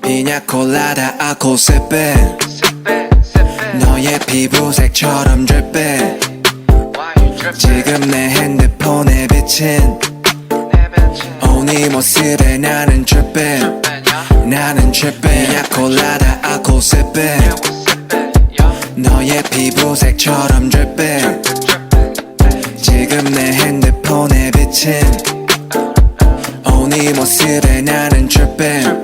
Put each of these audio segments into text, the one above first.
피냐콜라다 알코올 sipping 너의 피부색처럼 dripping 지금 내 핸드폰에 비친 네 모습에 나는 tripping 피냐콜라다 알코올 sipping 너의 피부색처럼 dripping 지금 내 핸드폰에 비친 네 모습에 나는 tripping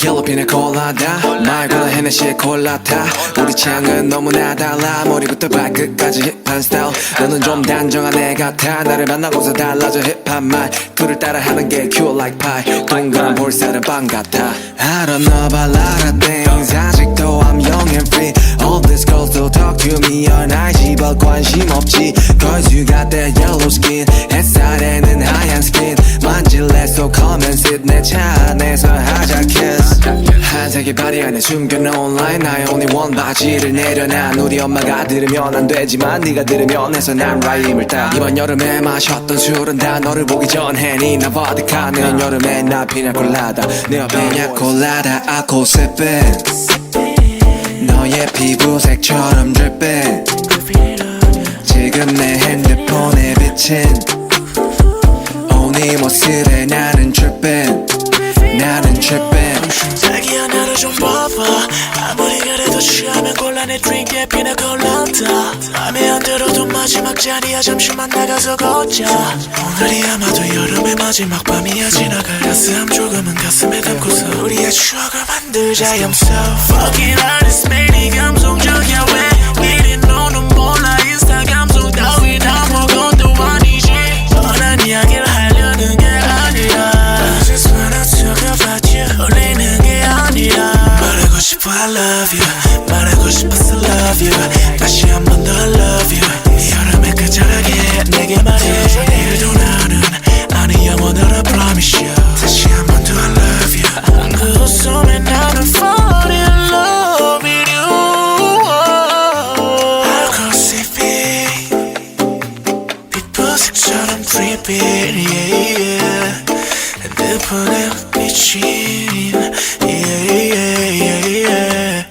Yellow pina colada 말고는 헤네시의 콜라타 우리 취향은 너무나 달라 머리부터 발끝까지 힙한 스타일 너는 좀 단정한 애 같아 나를 만나고서 달라져 힙한 말 그를 따라하는 게 cute like pie 동그란 볼살은 빵 같아 I don't know about a lot of things 아직도 I'm young and free All these girls still talk to me on IG but 관심 없지 Cause you got that yellow skin 햇살에는 하얀 skin 만질래 so come and sit 내 차 안에서 하자 kiss 한색의 바리 안에 숨겨놓은 line 나의 only one 바지를 내려놔 우리 엄마가 들으면 안 되지만 네가 들으면 해서 난 라임을 따 이번 여름에 마셨던 술은 다 너를 보기 전에 니나 보드카 내년 여름에 나 피냐콜라다 내 옆에 피냐콜라다 알코올 sipping 너의 피부색처럼 dripping 지금 내 핸드폰에 비친 네 모습에 나는 tripping 자기야 나를 좀 봐봐 아무리 그래도 취하면 곤란해 드링크에 피나콜라다 맘에 안 들어도 마지막 잔이야 잠시만 나가서 걷자 오늘이 아마도 여름의 마지막 밤이야 지나갈 가슴 조금은 가슴에 담고서 우리의 추억을 만들자 I'm so fucking honest 매일이 감성적이야 왜 이리 너는 몰라 인스타 감성 따위 다 먹은 도 아니지 뻔한 이야기를 하려는 게 아니라 I just wanna talk about you 울리는 게 아니라 말하고 싶어 I love you 말하고 싶어서 love you 다시 한 번 더 I love you 여름에 끝자락에 내게 말해 내일도 나는 아니 영원으로 I promise you 다시 한 번 더 I love you 그 웃음에 나는 fall in love with you 알코올 sipping 피부색처럼 dripping yeah, yeah. 핸드폰에 비친 yeah, yeah, yeah, yeah.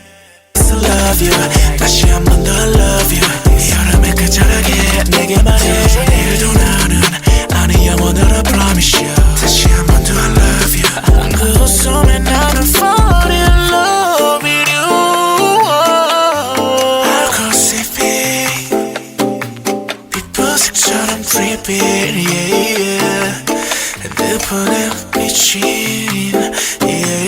I love you 다시 한 번 더 I love you 여름의 끝자락에 내게 말해 내일도 나는 아니 영원으로 I promise you 다시 한 번 더 I love you 그 웃음에 나는 fall in love with you 알코올 sipping 피부색처럼 dripping yeah, yeah. 핸드폰에 비친 yeah.